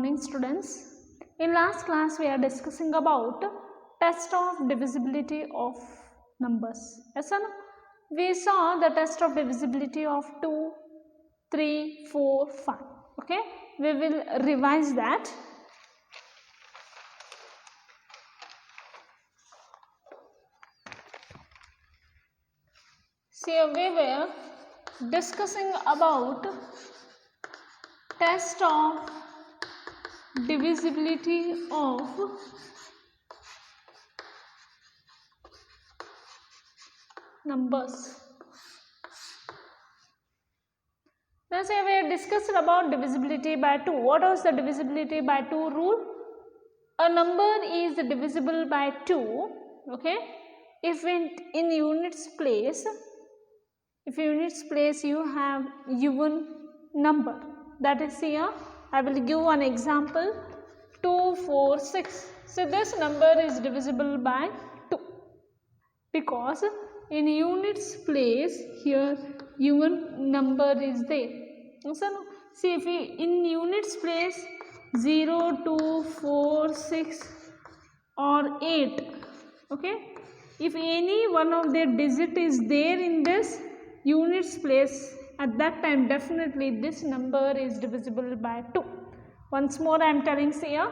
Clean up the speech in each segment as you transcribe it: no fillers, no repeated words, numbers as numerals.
morning, students. In last class we are discussing about test of divisibility of numbers. Yes or no? We saw the test of divisibility of 2, 3, 4, 5. Okay, we will revise that. See, we were discussing about test of divisibility of numbers. Now say we have discussed about divisibility by 2. What was the divisibility by 2 rule? A number is divisible by 2, okay, if in units place, you have even number. That is here, I will give one example, 2, 4, 6. So this number is divisible by 2 because in units place here even number is there. So no, see if we in units place 0, 2, 4, 6 or 8, okay, if any one of their digit is there in this units place, at that time definitely this number is divisible by 2. Once more I am telling here,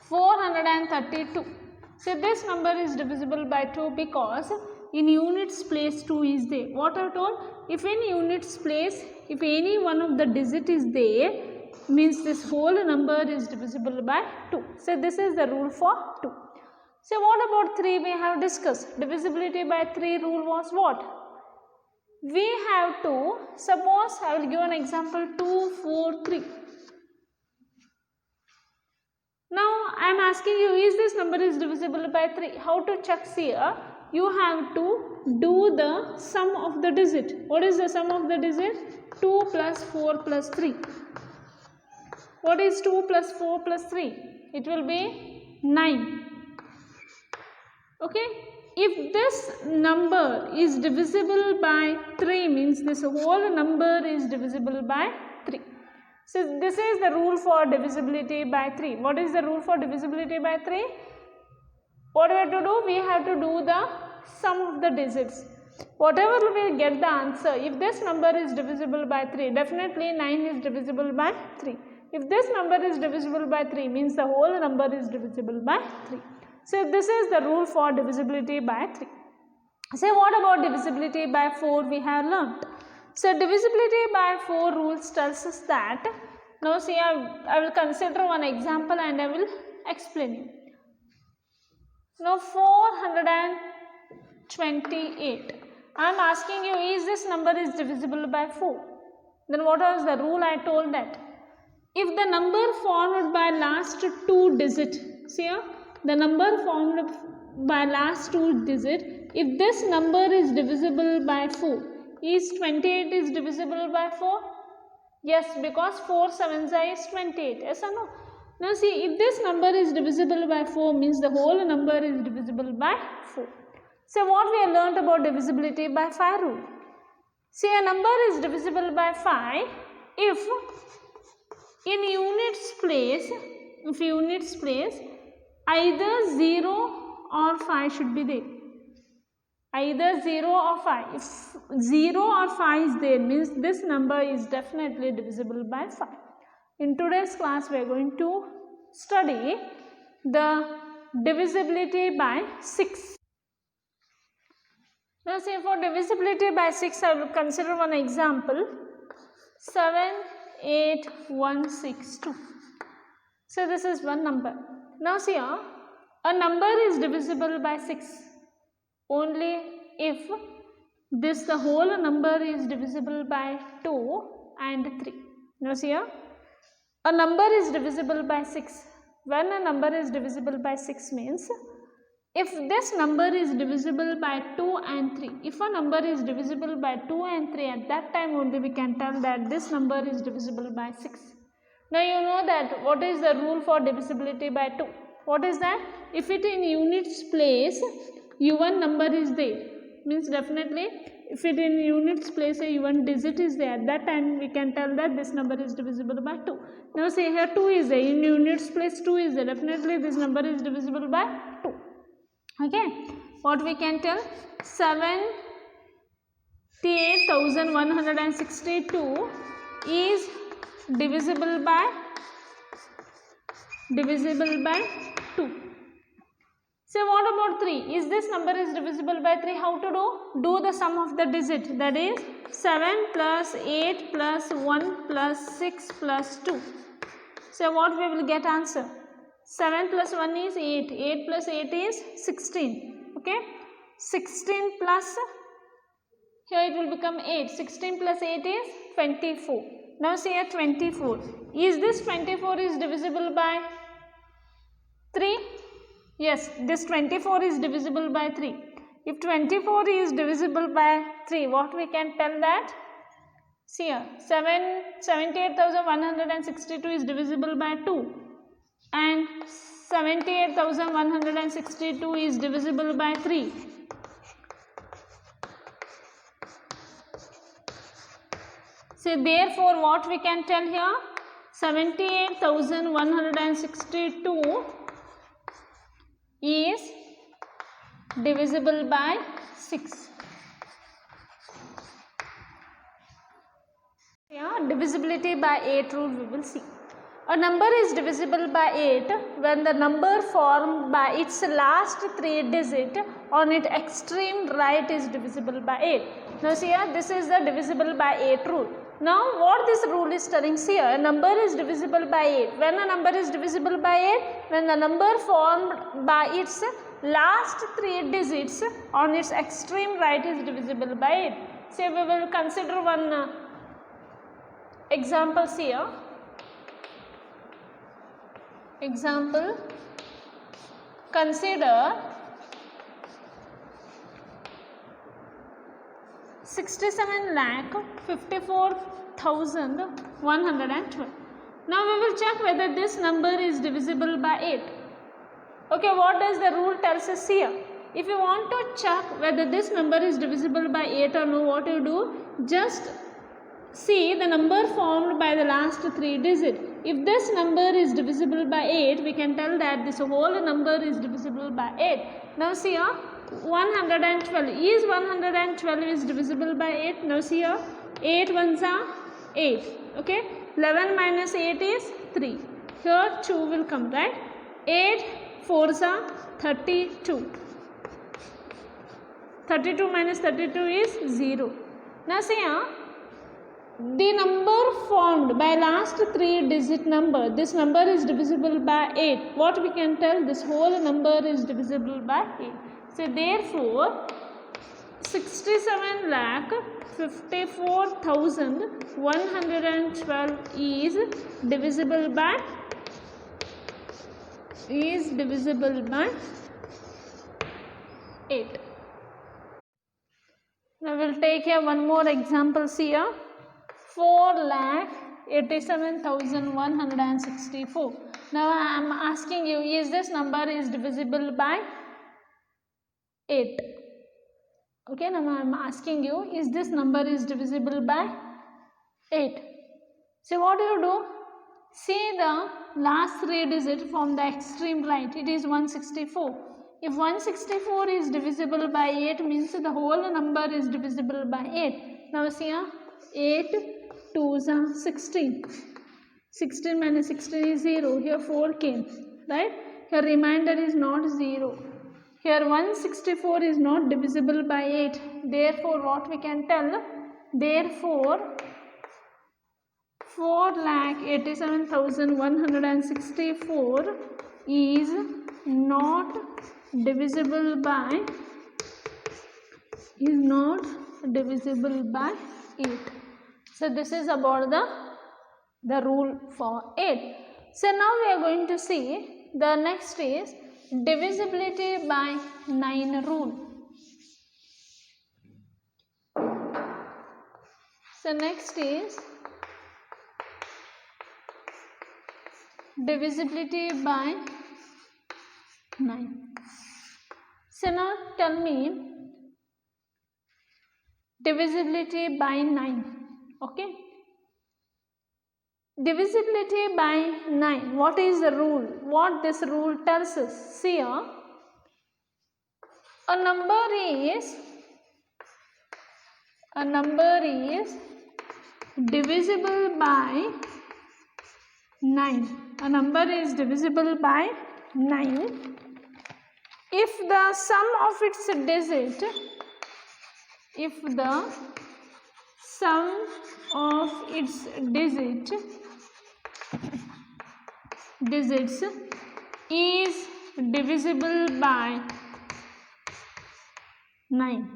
432. So this number is divisible by 2 because in units place 2 is there. What I told, if in units place, if any one of the digit is there, means this whole number is divisible by 2. So this is the rule for 2. So what about 3? We have discussed divisibility by 3 rule was what? We have to, suppose I will give an example, 2, 4, 3. Now I am asking you, is this number is divisible by 3? How to check here? You have to do the sum of the digit. What is the sum of the digit? 2 plus 4 plus 3. What is 2 plus 4 plus 3? It will be 9. Okay. If this number is divisible by 3, means this whole number is divisible by 3. So this is the rule for divisibility by 3. What is the rule for divisibility by 3? What we have to do? We have to do the sum of the digits. Whatever we get the answer, if this number is divisible by 3, definitely 9 is divisible by 3. If this number is divisible by 3, means the whole number is divisible by 3. So this is the rule for divisibility by 3. So what about divisibility by 4 we have learnt? So divisibility by 4 rules tells us that, now see I will consider one example and I will explain you. Now 428. I am asking you, is this number is divisible by 4? Then what was the rule? I told that if the number formed by last 2 digit, see here, the number formed by last 2 digit, if this number is divisible by 4, is 28 is divisible by 4? Yes, because 4 7s is 28. Yes or no? Now see, if this number is divisible by 4, means the whole number is divisible by 4. So what we have learnt about divisibility by 5 rule? See, a number is divisible by 5 if in units place, either 0 or 5 should be there. Either 0 or 5. If 0 or 5 is there, means this number is definitely divisible by 5. In today's class, we are going to study the divisibility by 6. Now, say for divisibility by 6, I will consider one example, 78162. So this is one number. Now see here, a number is divisible by 6 only if the whole number is divisible by 2 and 3. Now see here, a number is divisible by 6. When a number is divisible by 6 means, if this number is divisible by 2 and 3, if a number is divisible by 2 and 3, at that time only we can tell that this number is divisible by 6. Now you know that what is the rule for divisibility by 2? What is that? If it in units place, even number is there, means definitely if it in units place a even digit is there, at that time we can tell that this number is divisible by 2. Now say here 2 is there, in units place 2 is there, definitely this number is divisible by 2. Okay, what we can tell, 78,162 is divisible by 2. Say what about 3? Is this number is divisible by 3? How to do? Do the sum of the digit, that is 7 plus 8 plus 1 plus 6 plus 2. So what we will get answer? 7 plus 1 is 8, 8 plus 8 is 16, okay. 16 plus, here it will become 8, 16 plus 8 is 24. Now see here 24, is this 24 is divisible by 3? Yes, this 24 is divisible by 3. If 24 is divisible by 3, what we can tell that? See here, 78,162 is divisible by 2 and 78,162 is divisible by 3. So therefore what we can tell here, 78,162 is divisible by 6. Yeah, divisibility by 8 rule we will see. A number is divisible by 8 when the number formed by its last 3 digit on its extreme right is divisible by 8. Now see here, this is the divisible by 8 rule. Now what this rule is telling, see here, a number is divisible by 8. When a number is divisible by 8? When the number formed by its last 3 digits on its extreme right is divisible by 8. So we will consider one example here. Example, consider 67,54,112. Now we will check whether this number is divisible by 8. Okay, what does the rule tells us here? If you want to check whether this number is divisible by 8 or no, what you do? Just see the number formed by the last 3 digits. If this number is divisible by 8, we can tell that this whole number is divisible by 8. Now see here, 112 is 112 is divisible by 8. Now see here, 8 ones are 8. Okay, 11 minus 8 is 3. Here 2 will come, right? 8 4s are 32. 32 minus 32 is 0. Now see here, the number formed by last 3 digit number, this number is divisible by 8. What we can tell? This whole number is divisible by 8. So therefore 67,54,112 is divisible by 8. Now we will take here one more example here. 4,87,164. Now I am asking you, is this number is divisible by 8? Okay, now I am asking you, is this number is divisible by 8? So what do you do? See the last 3 digits from the extreme right, it is 164. If 164 is divisible by 8 means the whole number is divisible by 8. Now see here, 8 2s are 16. 16 minus 16 is 0. Here 4 came, right? Here remainder is not 0. Here 164 is not divisible by 8. Therefore, what we can tell? Therefore, 4,87,164 is not divisible by 8. So this is about the rule for 8. So now we are going to see the next is divisibility by 9 rule. So next is divisibility by 9. So now tell me, divisibility by 9. Okay, divisibility by 9. What is the rule? What this rule tells us? See here, a number is divisible by 9. A number is divisible by 9 if the sum of its digits is divisible by 9.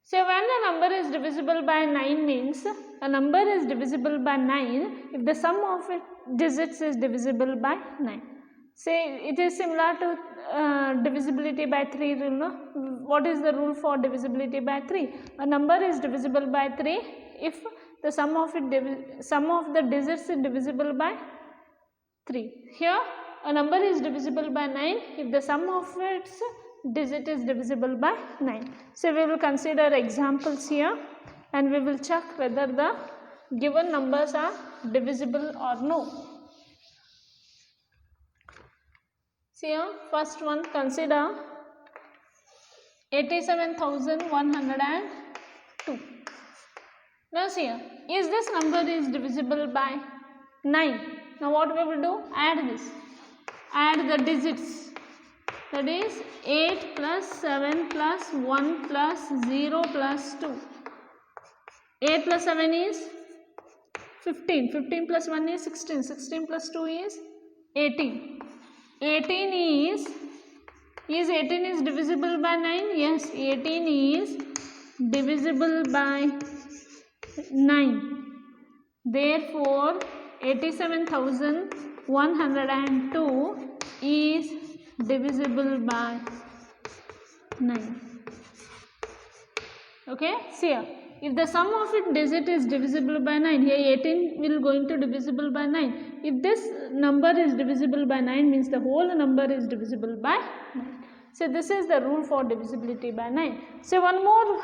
So when a number is divisible by 9 means a number is divisible by 9 if the sum of its digits is divisible by 9. Say it is similar to divisibility by 3 rule. No? What is the rule for divisibility by 3? A number is divisible by 3 if the sum of the digits is divisible by 3. Here a number is divisible by 9 if the sum of its digit is divisible by 9. So we will consider examples here and we will check whether the given numbers are divisible or no. See here, first one, consider 87,102. Now see here, is this number is divisible by 9. Now what we will do? Add this. Add the digits. That is 8 plus 7 plus 1 plus 0 plus 2. 8 plus 7 is 15. 15 plus 1 is 16. 16 plus 2 is 18. 18 is 18 is divisible by 9? Yes, 18 is divisible by 9. Therefore, 87,102 is divisible by 9. Okay, see here. If the sum of its digit is divisible by 9, here 18 will going to divisible by 9. If this number is divisible by 9 means the whole number is divisible by 9. So this is the rule for divisibility by 9. So one more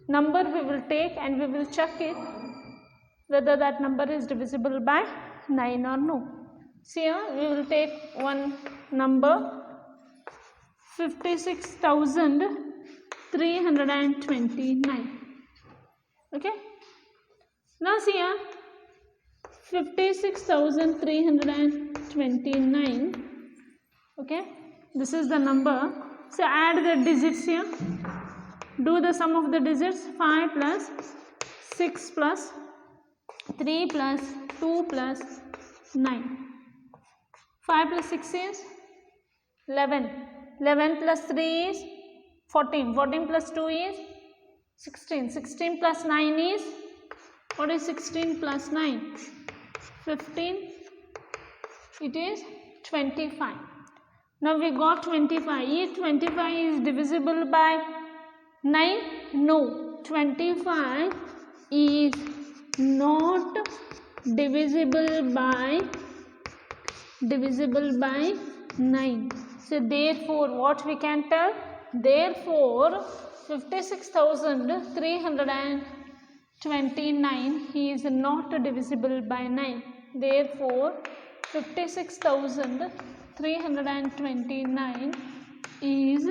number we will take and we will check it whether that number is divisible by 9 or no. See here, we will take one number 56,329. Okay. Now see here, 56,329. Okay. This is the number. So add the digits here. Do the sum of the digits. 5 plus 6 plus 3 plus 2 plus 9. 5 plus 6 is 11. 11 plus 3 is 14. 14 plus 2 is 16. 16 plus 9 is, what is 16 plus 9? 15. It is 25. Now we got 25. Is 25 is divisible by 9? No. 25 is not divisible by 9. So therefore what we can tell? Therefore 56,329 is not divisible by 9. Therefore 56,329 is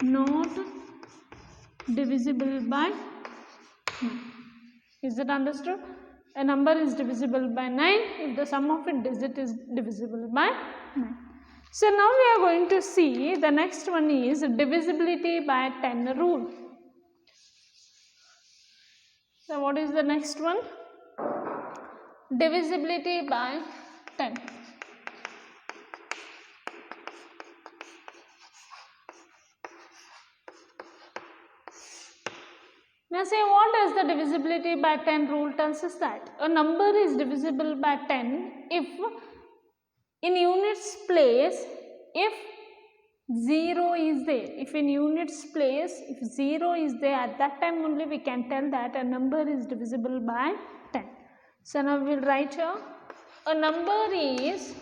not divisible by 9. Is it understood? A number is divisible by 9 if the sum of its digit is divisible by 9. So now we are going to see the next one is divisibility by 10 rule. So what is the next one? Divisibility by 10. Now say, what does the divisibility by 10 rule tells us? That a number is divisible by 10 if in units place, if 0 is there. If in units place, if 0 is there, at that time only we can tell that a number is divisible by 10. So now we will write here, a number is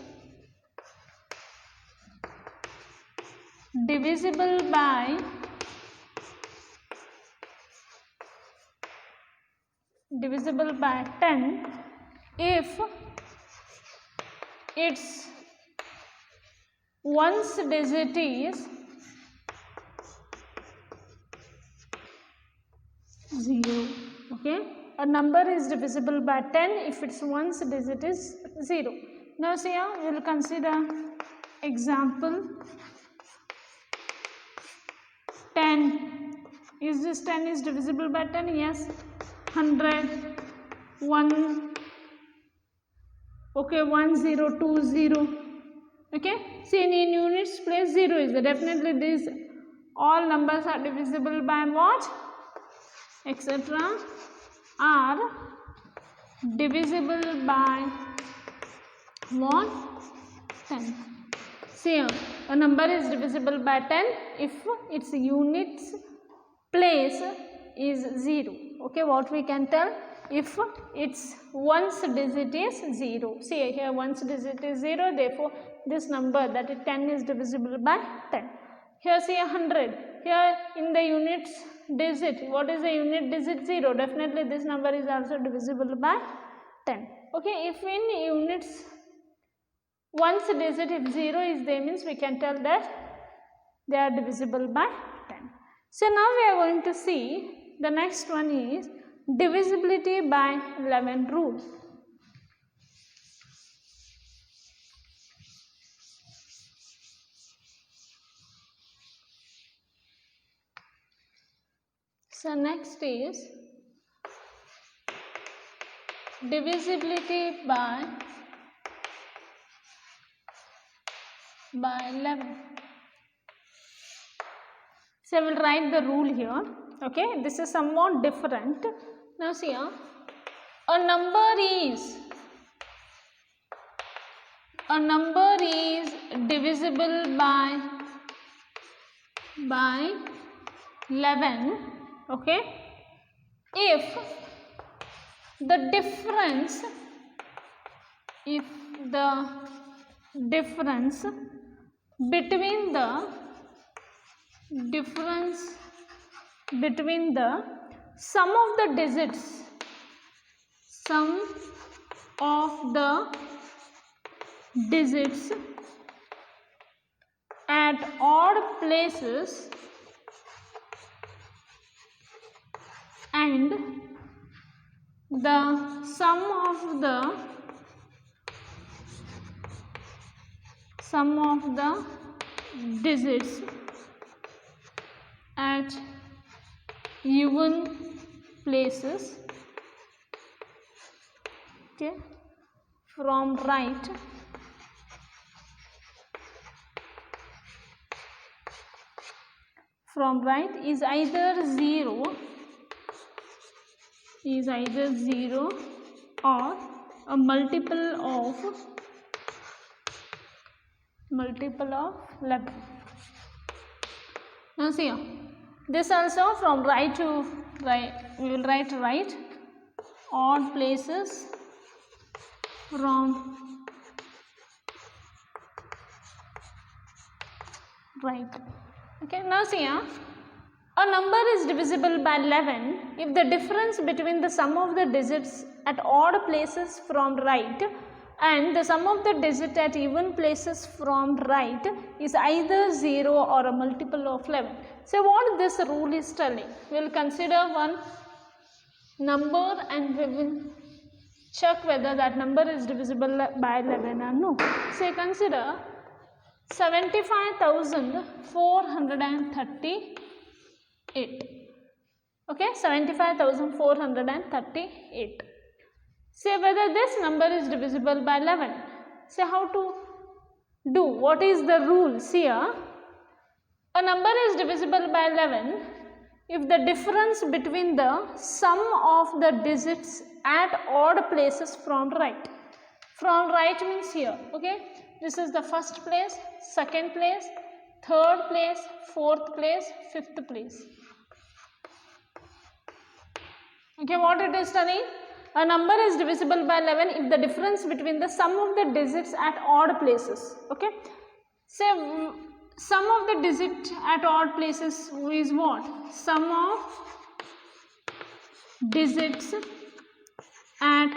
divisible by divisible by 10 if its ones digit is 0. Okay, a number is divisible by 10 if its ones digit is 0. Now see here, we will consider example 10. Is this 10 is divisible by 10? Yes. 100, 1, okay, 1, 0, 2, 0. Okay, see in units place 0 is there. Definitely these all numbers are divisible by what? Etc. are divisible by what? 10. See here, a number is divisible by 10 if its units place is 0. Okay, what we can tell? If its ones digit is 0. See here, ones digit is 0, therefore this number, that is 10, is divisible by 10. Here see 100. Here in the units digit, what is the unit digit? 0. Definitely this number is also divisible by 10. Okay, if in units ones digit, if 0 is there, means we can tell that they are divisible by 10. So now we are going to see the next one is divisibility by 11 rule. So next is divisibility by 11. So I will write the rule here. Okay, this is somewhat different. Now see here, a number is divisible by 11. Okay, if the difference between the sum of the digits at odd places and the sum of the digits at even places, okay, from right is either 0 or a multiple of 11. Now see here, this also from right to right, we will write right, odd places from right. Okay, now see here, a number is divisible by 11 if the difference between the sum of the digits at odd places from right and the sum of the digit at even places from right is either 0 or a multiple of 11. So what this rule is telling, we will consider one number and we will check whether that number is divisible by 11 or no. So consider 75,438. Okay, 75,438. Say whether this number is divisible by 11. Say how to do, what is the rule? See here, a number is divisible by 11 if the difference between the sum of the digits at odd places from right. From right means here, okay, this is the first place, second place, third place, fourth place, fifth place. Okay, what it is telling? A number is divisible by 11 if the difference between the sum of the digits at odd places. Okay, say sum of the digit at odd places is what? Sum of digits at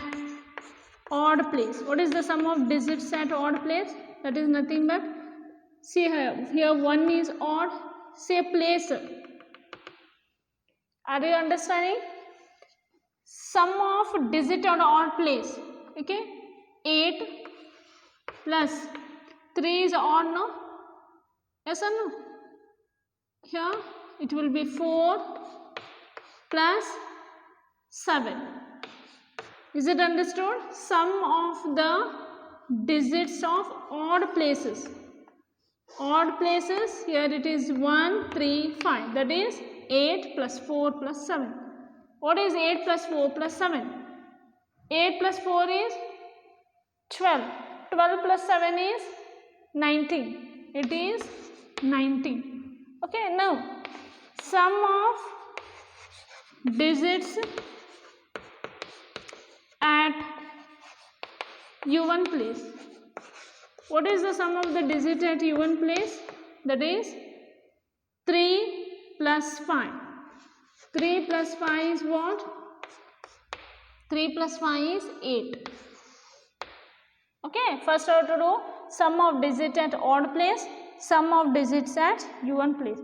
odd place. What is the sum of digits at odd place? That is nothing but, see here 1 is odd, say place. Are you understanding? Sum of digit at odd place. Okay, 8 plus 3 is odd, no? Yes or no? Here it will be 4 plus 7. Is it understood? Sum of the digits of odd places. Odd places, here it is 1, 3, 5. That is 8 plus 4 plus 7. What is 8 plus 4 plus 7? 8 plus 4 is 12. 12 plus 7 is 19. It is 19. Okay, now sum of digits at U1 place. What is the sum of the digit at U1 place? That is 3 plus 5. 3 plus 5 is what? 3 plus 5 is 8. Okay, first I have to do sum of digit at odd place, sum of digits at U1 place.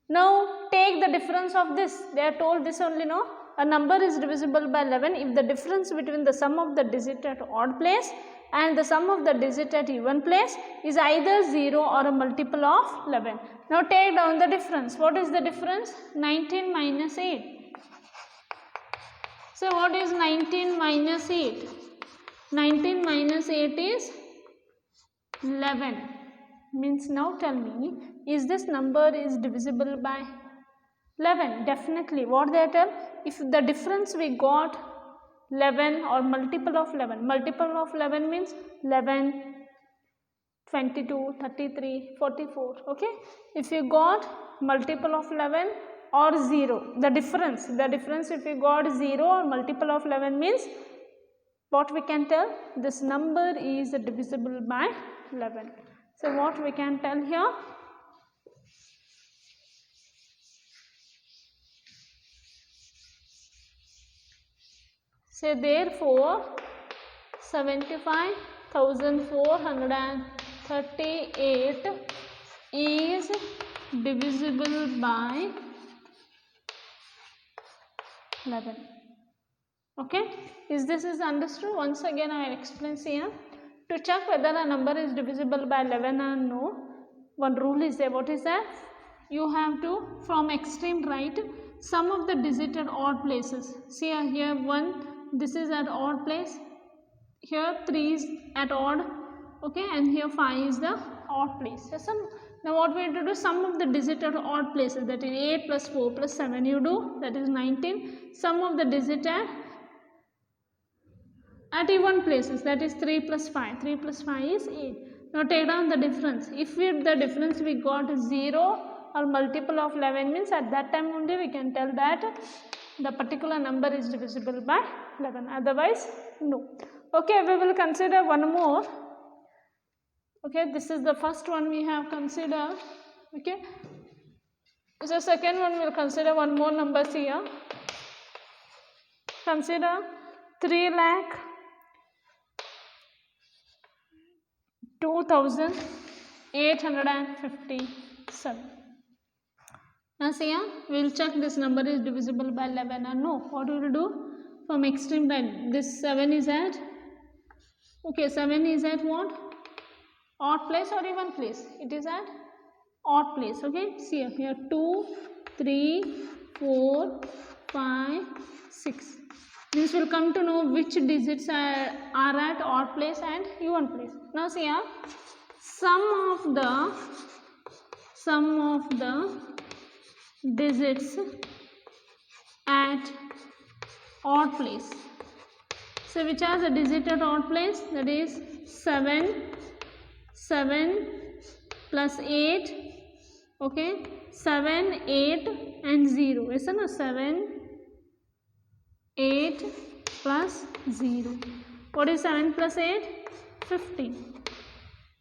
Now take the difference of this. They are told this only, no? A number is divisible by 11 if the difference between the sum of the digit at odd place and the sum of the digit at even place is either 0 or a multiple of 11. Now take down the difference. What is the difference? 19 minus 8. So what is 19 minus 8? 19 minus 8 is 11. Means now tell me, is this number is divisible by 11? Definitely. What they tell? If the difference we got 11 or multiple of 11. Multiple of 11 means 11, 22, 33, 44. Okay. If you got multiple of 11 or 0, the difference if you got 0 or multiple of 11 means what we can tell? This number is divisible by 11. So what we can tell here? Say therefore 75,438 is divisible by 11. Okay, is this is understood? Once again I will explain here. To check whether a number is divisible by 11 or no, one rule is there. What is that? You have to, from extreme right, sum of the digit at odd places. See here 1, this is at odd place, here 3 is at odd, okay, and here 5 is the odd place. Yes, now what we have to do? Sum of the digit at odd places, that is 8 plus 4 plus 7 you do, that is 19. Sum of the digit at even places, that is 3 plus 5. 3 plus 5 is 8. Now take down the difference. If the difference we got is 0 or multiple of 11 means at that time only we can tell that the particular number is divisible by 11. Otherwise, no. Okay, we will consider one more. Okay, this is the first one we have considered. Okay, so second one we will consider one more numbers here. Consider 3,02,857. Now see here, we will check this number is divisible by 11 or no. What we will do? From extreme right, this 7 is at, okay, 7 is at what? Odd place or even place? It is at odd place. Okay, see here 2, 3, 4, 5, 6. This will come to know which digits are at odd place and even place. Now see here, sum of the digits at odd place. So which are the digit at odd place? That is 7 plus 8. Okay, 7, 8 and 0. Yes or no? 7, 8 plus 0. What is 7 plus 8? 15.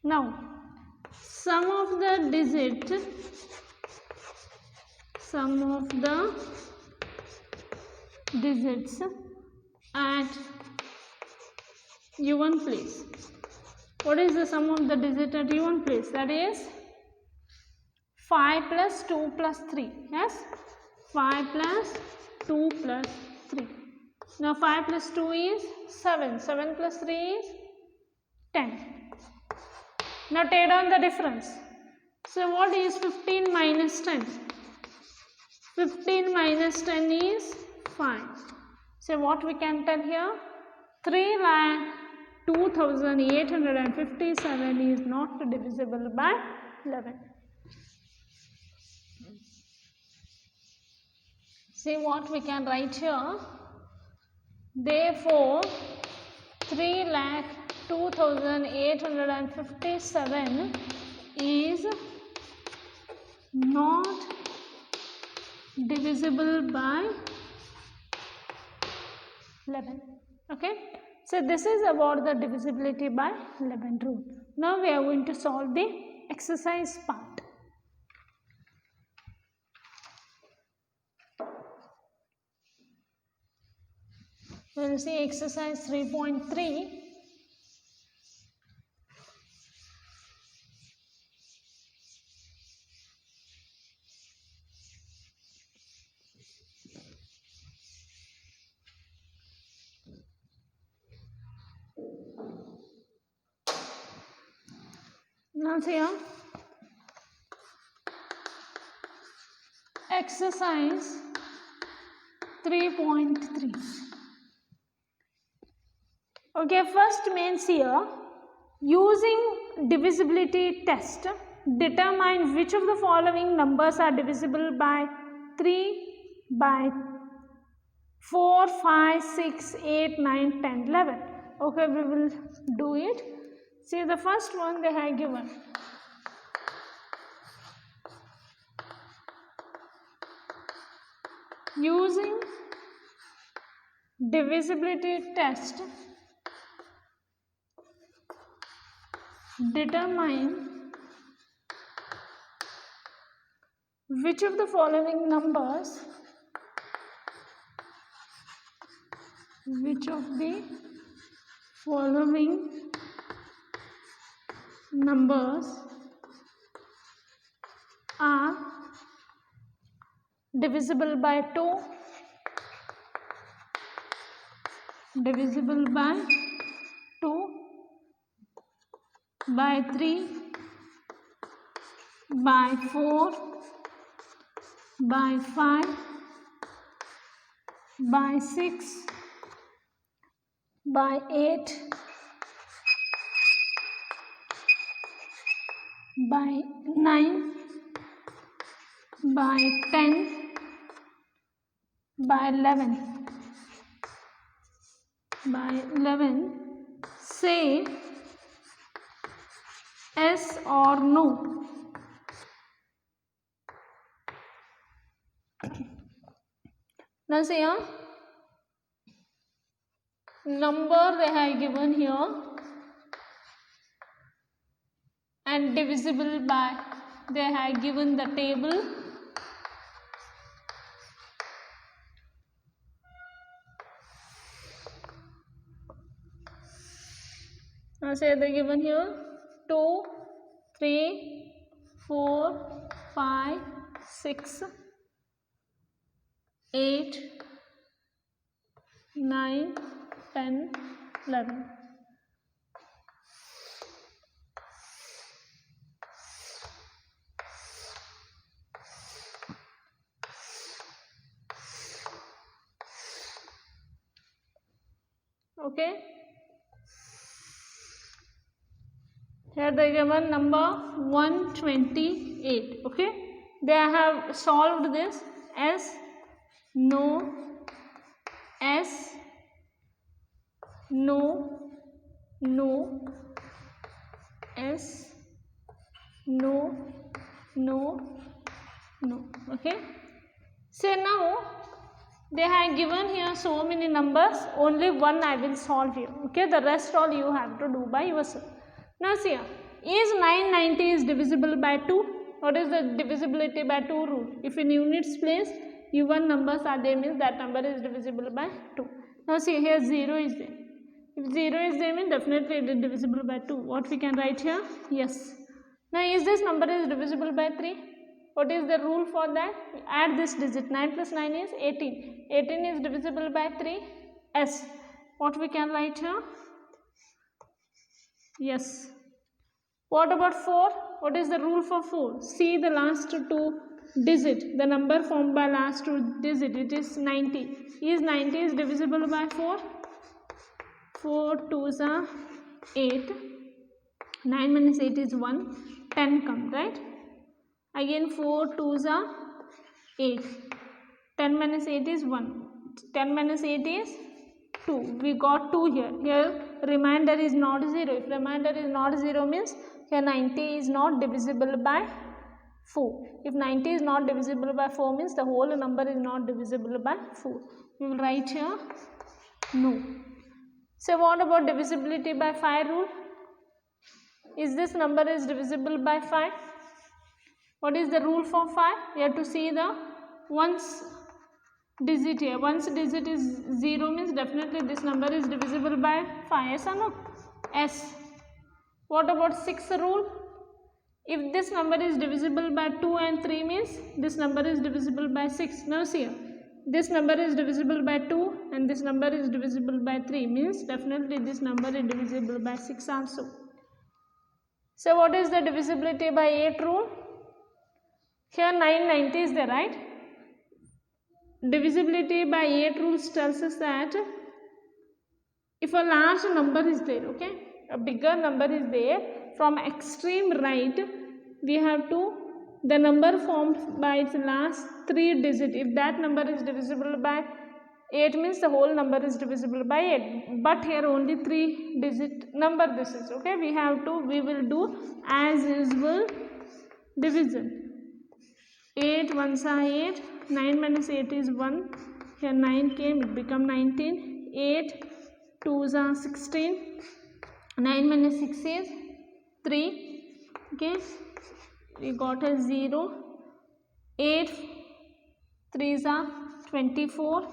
Now sum of the digits at u1 place. What is the sum of the digit at u1 place? That is 5 plus 2 plus 3. Yes, 5 plus 2 plus 3. Now 5 plus 2 is 7. 7 plus 3 is 10. Now take down the difference. So what is 15 minus 10? 15 minus 10 is 5. So what we can tell here? 3,02,857 is not divisible by 11. See what we can write here. Therefore, 3,02,857 is not divisible by 11. Okay. So this is about the divisibility by 11 rule. Now we are going to solve the exercise part. We will see exercise 3.3. Now here, exercise 3.3. Okay, first means here, using divisibility test, determine which of the following numbers are divisible by 3, by 4, 5, 6, 8, 9, 10, 11. Okay, we will do it. See, the first one they have given. Using divisibility test, determine which of the following numbers are divisible by 2, divisible by 2, by 3, by 4, by 5, by 6, by 8, by 9, by 10, by 11. By 11, say yes or no. Now see here, number they have given here and divisible by, they have given the table. Now say they given here 2, 3, 4, 5, 6, 8, 9, 10, 11. Okay. Here they given number 128. Okay. They have solved this as no, S, no, no, S, no, no, no. Okay. So now they have given here so many numbers, only one I will solve here. Okay, the rest all you have to do by yourself. Now see here, is 990 is divisible by 2? What is the divisibility by 2 rule? If in units place even numbers are there means that number is divisible by 2. Now see here 0 is there. If 0 is there means definitely it is divisible by 2. What we can write here? Yes. Now is this number is divisible by 3? What is the rule for that? Add this digit. 9 plus 9 is 18. 18 is divisible by 3. S. What we can write here? Yes. What about 4? What is the rule for 4? See the last two digit. The number formed by last two digit. It is 90. Is 90 is divisible by 4? 4 2s are 8. 9 minus 8 is 1. 10 come, right? Again 4 2s are 8. 10 minus 8 is 1. 10 minus 8 is 2. We got 2 here. Here remainder is not 0. If remainder is not 0 means here 90 is not divisible by 4. If 90 is not divisible by 4 means the whole number is not divisible by 4. We will write here no. So what about divisibility by 5 rule? Is this number is divisible by 5? What is the rule for 5? We have to see the ones digit here. Once digit is 0 means definitely this number is divisible by 5. Yes or no? S. What about 6 rule? If this number is divisible by 2 and 3 means this number is divisible by 6. Now see here. This number is divisible by 2 and this number is divisible by 3 means definitely this number is divisible by 6 also. So what is the divisibility by 8 rule? Here 990 is there, right? Divisibility by 8 rules tells us that if a large number is there, okay, a bigger number is there, from extreme right we have to, the number formed by its last 3 digits, if that number is divisible by 8 means the whole number is divisible by 8, but here only 3 digit number this is, okay, we will do as usual division. 8 ones are 8, 9 minus 8 is 1, here 9 came, it become 19, 8 2s are 16, 9 minus 6 is 3, okay, we got a 0, 8 3s are 24,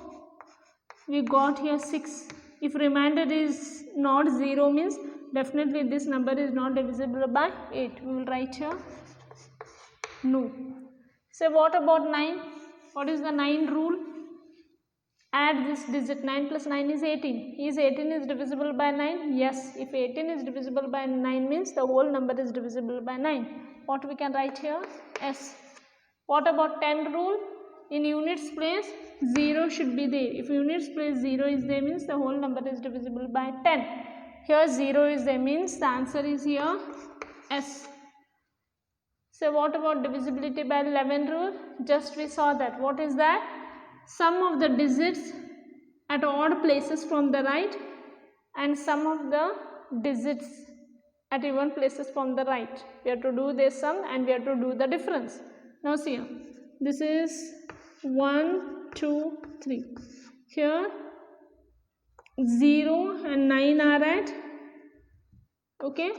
we got here 6. If remainder is not 0 means definitely this number is not divisible by 8. We will write here no. So what about 9? What is the 9 rule? Add this digit. 9 plus 9 is 18. Is 18 is divisible by 9? Yes. If 18 is divisible by 9 means the whole number is divisible by 9. What we can write here? S. What about 10 rule? In units place 0 should be there. If units place 0 is there means the whole number is divisible by 10. Here 0 is there means the answer is here S. So what about divisibility by 11 rule? Just we saw that. What is that? Sum of the digits at odd places from the right and sum of the digits at even places from the right. We have to do this sum and we have to do the difference. Now see here. This is 1, 2, 3. Here 0 and 9 are at, okay,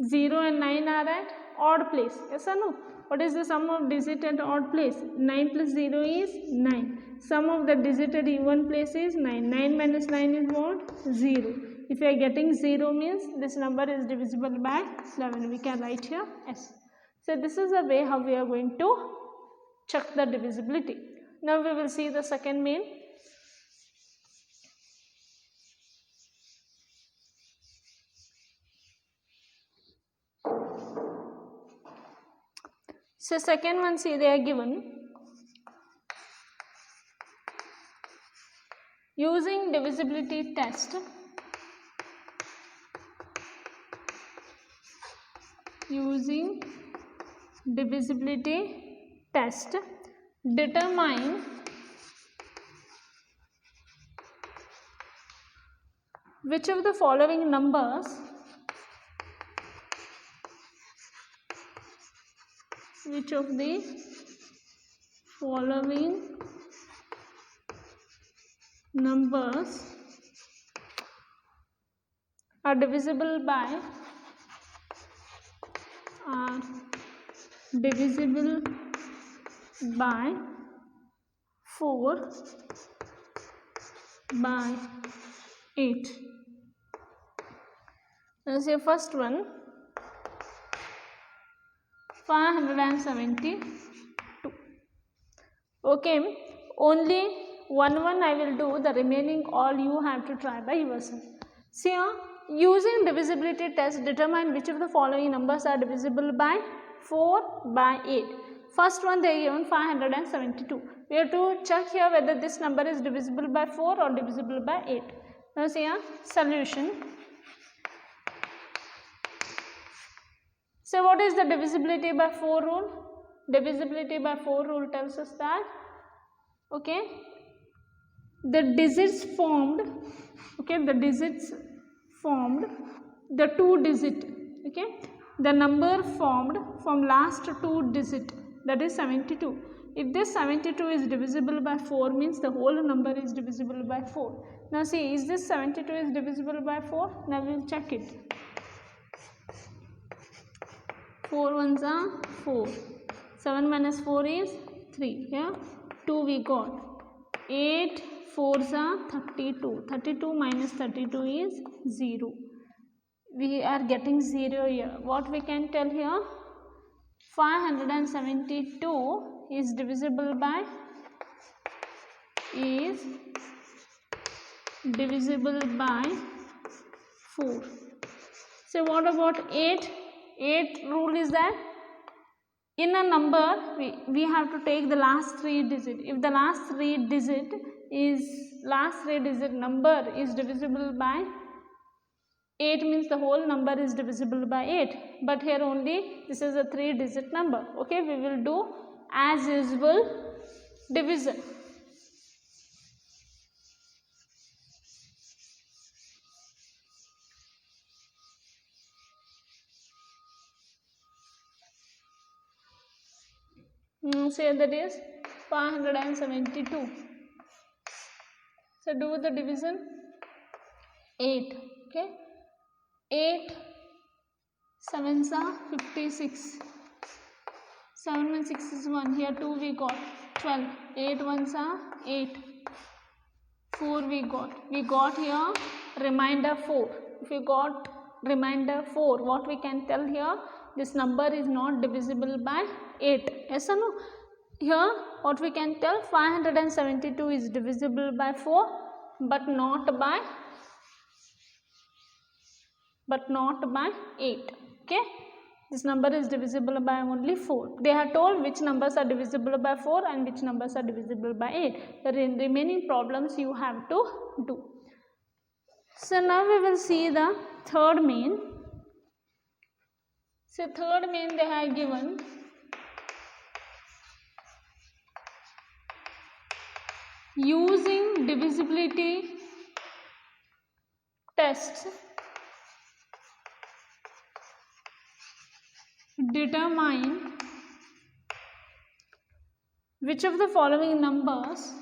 0 and 9 are at odd place. Yes or no? What is the sum of digit at odd place? 9 plus 0 is 9. Sum of the digit at even place is 9. 9 minus 9 is what? 0. If you are getting 0 means this number is divisible by 11. We can write here S. So this is the way how we are going to check the divisibility. Now we will see the second main. So second one, see they are given using divisibility test. Using divisibility test, determine which of the following numbers are divisible by are divisible by 4 by 8. Let's say first one 572. Okay, only one I will do, the remaining all you have to try by yourself. See here, using divisibility test, determine which of the following numbers are divisible by 4 by 8. First one they are given 572. We have to check here whether this number is divisible by 4 or divisible by 8. Now see here, solution. So what is the divisibility by 4 rule? Divisibility by 4 rule tells us that, okay, the digits formed, okay, the digits formed, the 2 digit, okay, the number formed from last 2 digit, that is 72. If this 72 is divisible by 4, means the whole number is divisible by 4. Now see, is this 72 is divisible by 4? Now we will check it. 4 ones are 4. 7 minus 4 is 3. Here 2 we got. 8 4s are 32. 32 minus 32 is 0. We are getting 0 here. What we can tell here? 572 is divisible by 4. So what about 8? 8 rule is that in a number we have to take the last 3 digit. If the last 3 digit number is divisible by 8, means the whole number is divisible by 8. But here only this is a 3 digit number. Okay, we will do as usual division. Say that is 572. So do the division. 8. Okay, 8 7s are 56. 7 and 6 is 1. Here 2 we got. 12. 8 ones are 8. 4 we got. We got here remainder 4. If we got remainder 4, what we can tell here? This number is not divisible by 8. Yes or no? Here what we can tell? 572 is divisible by 4 but not by 8. Okay, this number is divisible by only 4. They have told which numbers are divisible by 4 and which numbers are divisible by 8. The remaining problems you have to do. So now we will see the third main. So third main they have given using divisibility tests, determine which of the following numbers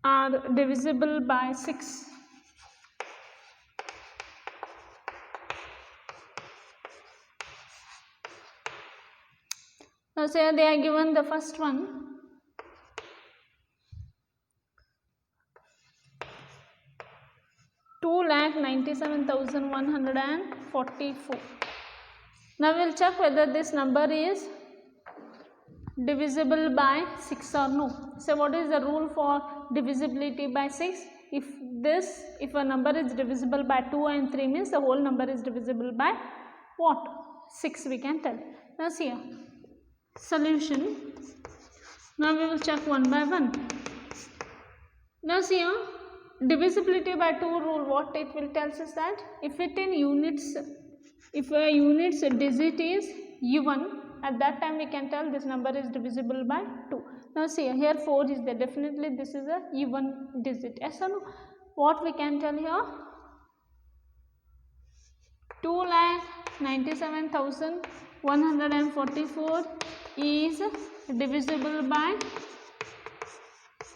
are divisible by 6. Now say they are given the first one. Two lakh 97,144. Now we will check whether this number is divisible by 6 or no. So what is the rule for divisibility by 6? If a number is divisible by 2 and 3, means the whole number is divisible by what? 6 we can tell. Now see here, solution. Now we will check one by one. Now see here, divisibility by 2 rule, what it will tell us that if a unit's digit is even, at that time we can tell this number is divisible by 2. Now see here 4 is there, definitely this is a even digit. Yes or no? What we can tell here? 2,97,144 is divisible by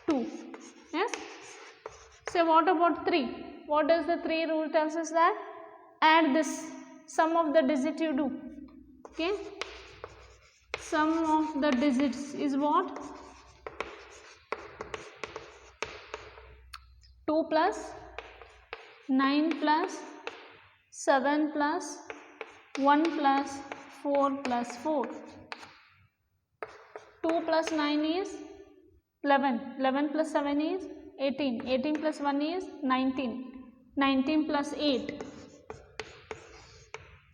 2. Yes. So what about 3? What does the 3 rule tells us? That add this sum of the digit you do. Okay. Sum of the digits is what? 2 plus 9 plus 7 plus 1 plus 4 plus 4. 2 plus 9 is 11. 11 plus 7 is 18. 18 plus 1 is 19. 19 plus 8.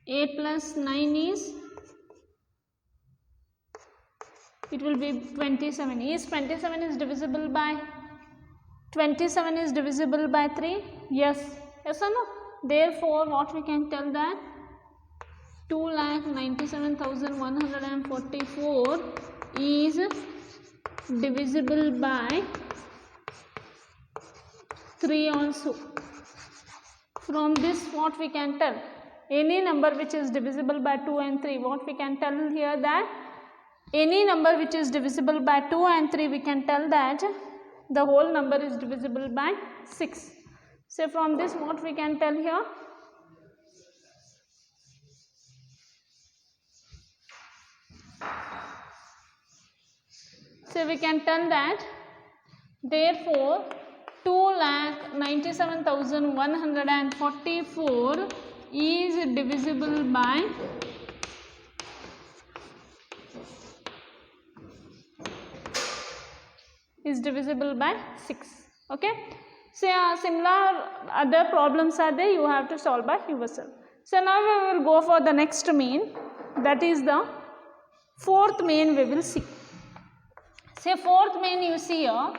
8 plus 9 is, it will be 27. Is 27 is divisible by 27 is divisible by 3? Yes. Yes or no? Therefore, what we can tell that 2,97,144 is divisible by 3 also. From this, what we can tell? Any number which is divisible by 2 and 3, what we can tell here? That any number which is divisible by 2 and 3, we can tell that the whole number is divisible by 6. So from this, what we can tell here? So we can tell that therefore 2,97,144 is divisible by 6. Okay. So similar other problems are there, you have to solve by yourself. So now we will go for the next main, that is the fourth main we will see. Say fourth main you see here,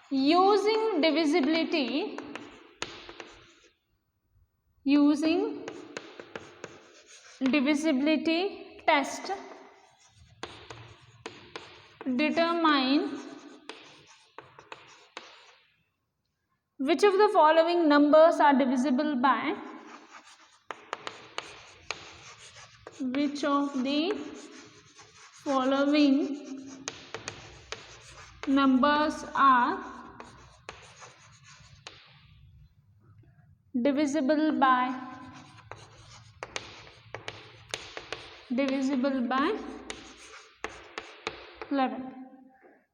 using divisibility test, determine which of the following numbers are divisible by, which of the following numbers are divisible by 11.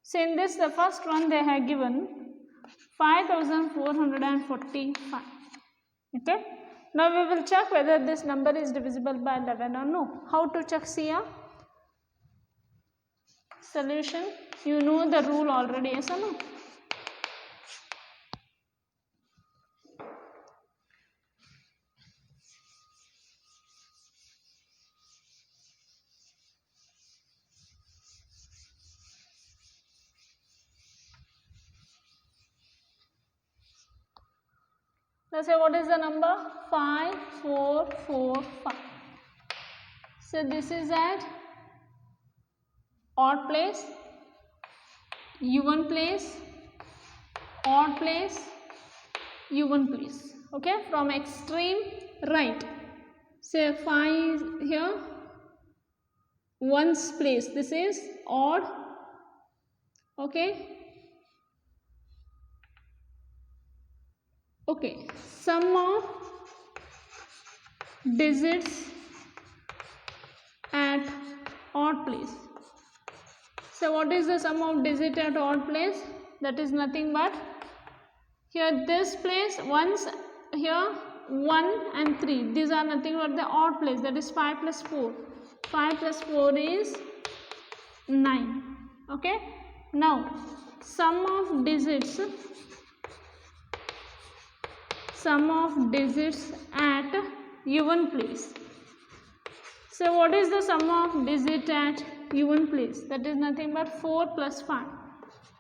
So in this, the first one they have given 5,445. Okay. Now we will check whether this number is divisible by 11 or no. How to check here? Solution. You know the rule already, yes or no? Let's say what is the number? 5445. So this is at odd place, even place, odd place, even place. Okay, from extreme right. Say 5 is here, ones place. This is odd. Okay. Okay, sum of digits at odd place. So what is the sum of digit at odd place? That is nothing but here this place, ones here 1 and 3. These are nothing but the odd place, that is 5 plus 4. 5 plus 4 is 9. Okay. Now sum of digits at even place. So what is the sum of digit at even place? That is nothing but 4 plus 5.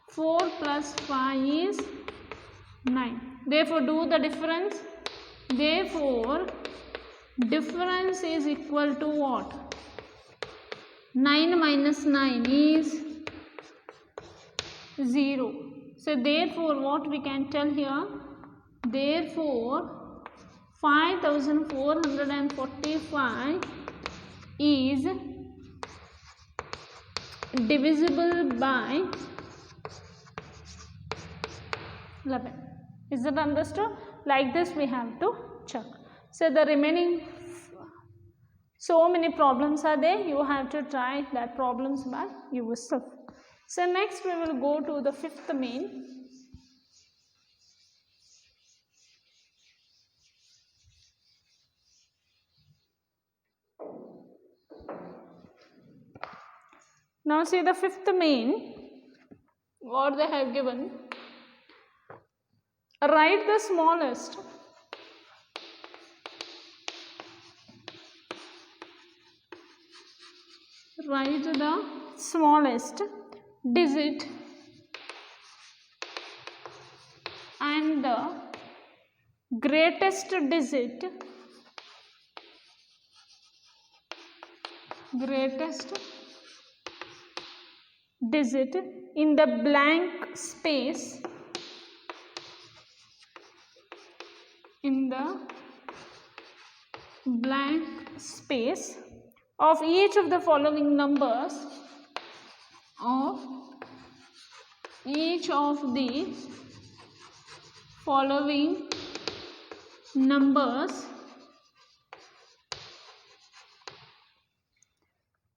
4 plus 5 is 9. Therefore do the difference. Therefore difference is equal to what? 9 minus 9 is 0. So therefore what we can tell here? Therefore 5,445 is divisible by 11. Is it understood? Like this we have to check. So the remaining so many problems are there. You have to try that problems by yourself. So next we will go to the fifth main. Now see the fifth main, what they have given. Write the smallest digit and the greatest digit in the blank space of each of the following numbers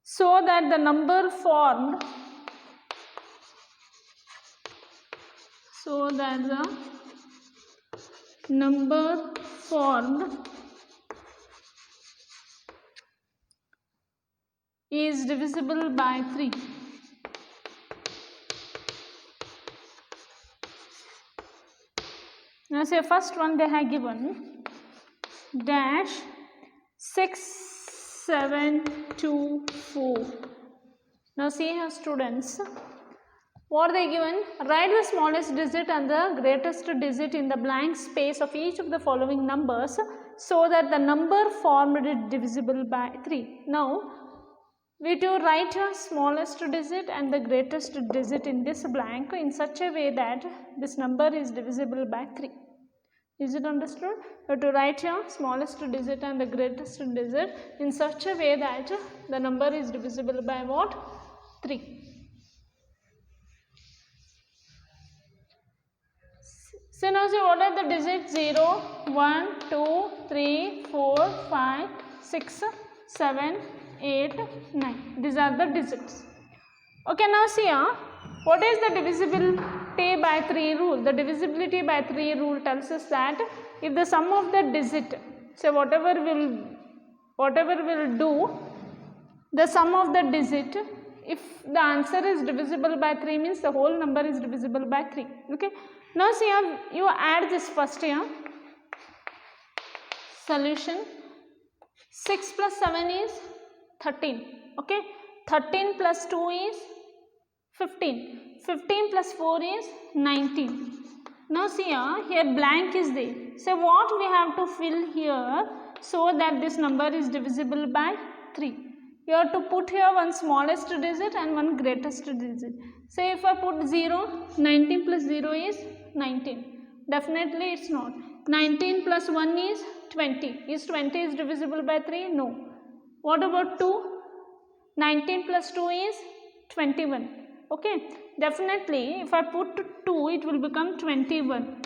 so that the number formed is divisible by 3. Now say first one they have given dash 6, 7, 2, 4. Now see here students, what they given, write the smallest digit and the greatest digit in the blank space of each of the following numbers so that the number formed is divisible by 3. Now we to write a smallest digit and the greatest digit in this blank in such a way that this number is divisible by 3. Is it understood? You have to write your smallest digit and the greatest digit in such a way that the number is divisible by what? 3. So now see what are the digits? 0, 1, 2, 3, 4, 5, 6, 7, 8, 9. These are the digits. Okay, now see what is the divisibility by 3 rule? The divisibility by 3 rule tells us that if the sum of the digit, so whatever will do, the sum of the digit, if the answer is divisible by 3 means the whole number is divisible by 3. Okay. Now see you add this first here. Solution. 6 plus 7 is 13. Okay. 13 plus 2 is 15. 15 plus 4 is 19. Now see here blank is there. So what we have to fill here so that this number is divisible by 3. You have to put here one smallest digit and one greatest digit. Say if I put 0, 19 plus 0 is 19. Definitely it's not. 19 plus 1 is 20. Is 20 is divisible by 3? No. What about 2? 19 plus 2 is 21. Okay. Definitely if I put 2 it will become 21.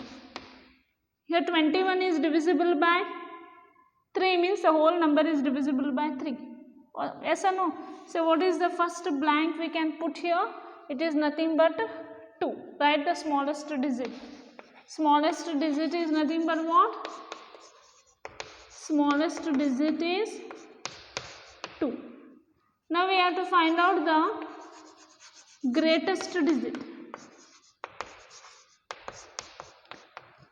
Here 21 is divisible by 3 means the whole number is divisible by 3. Yes or no? So what is the first blank we can put here? It is nothing but 2. Write the smallest digit. Smallest digit is nothing but what? Smallest digit is 2. Now we have to find out the greatest digit.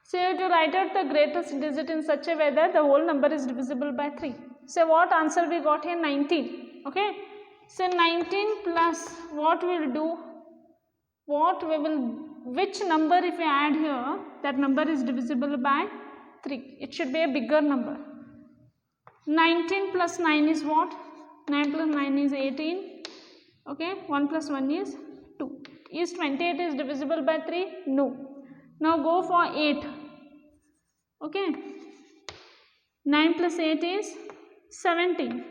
So you have to write out the greatest digit in such a way that the whole number is divisible by 3. So what answer we got here? 19. Okay. So 19 plus what we'll do? Which number if we add here, that number is divisible by 3. It should be a bigger number. 19 plus 9 is what? 9 plus 9 is 18. Okay. 1 plus 1 is 2. Is 28 is divisible by 3? No. Now go for 8. Okay. 9 plus 8 is 17.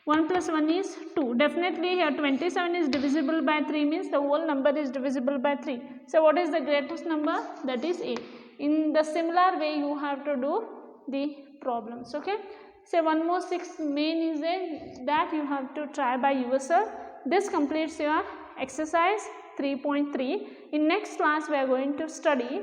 1 plus 1 is 2. Definitely here 27 is divisible by 3 means the whole number is divisible by 3. So what is the greatest number? That is 8. In the similar way you have to do the problems. Okay. So one more 6 main is that you have to try by yourself. This completes your exercise 3.3. In next class we are going to study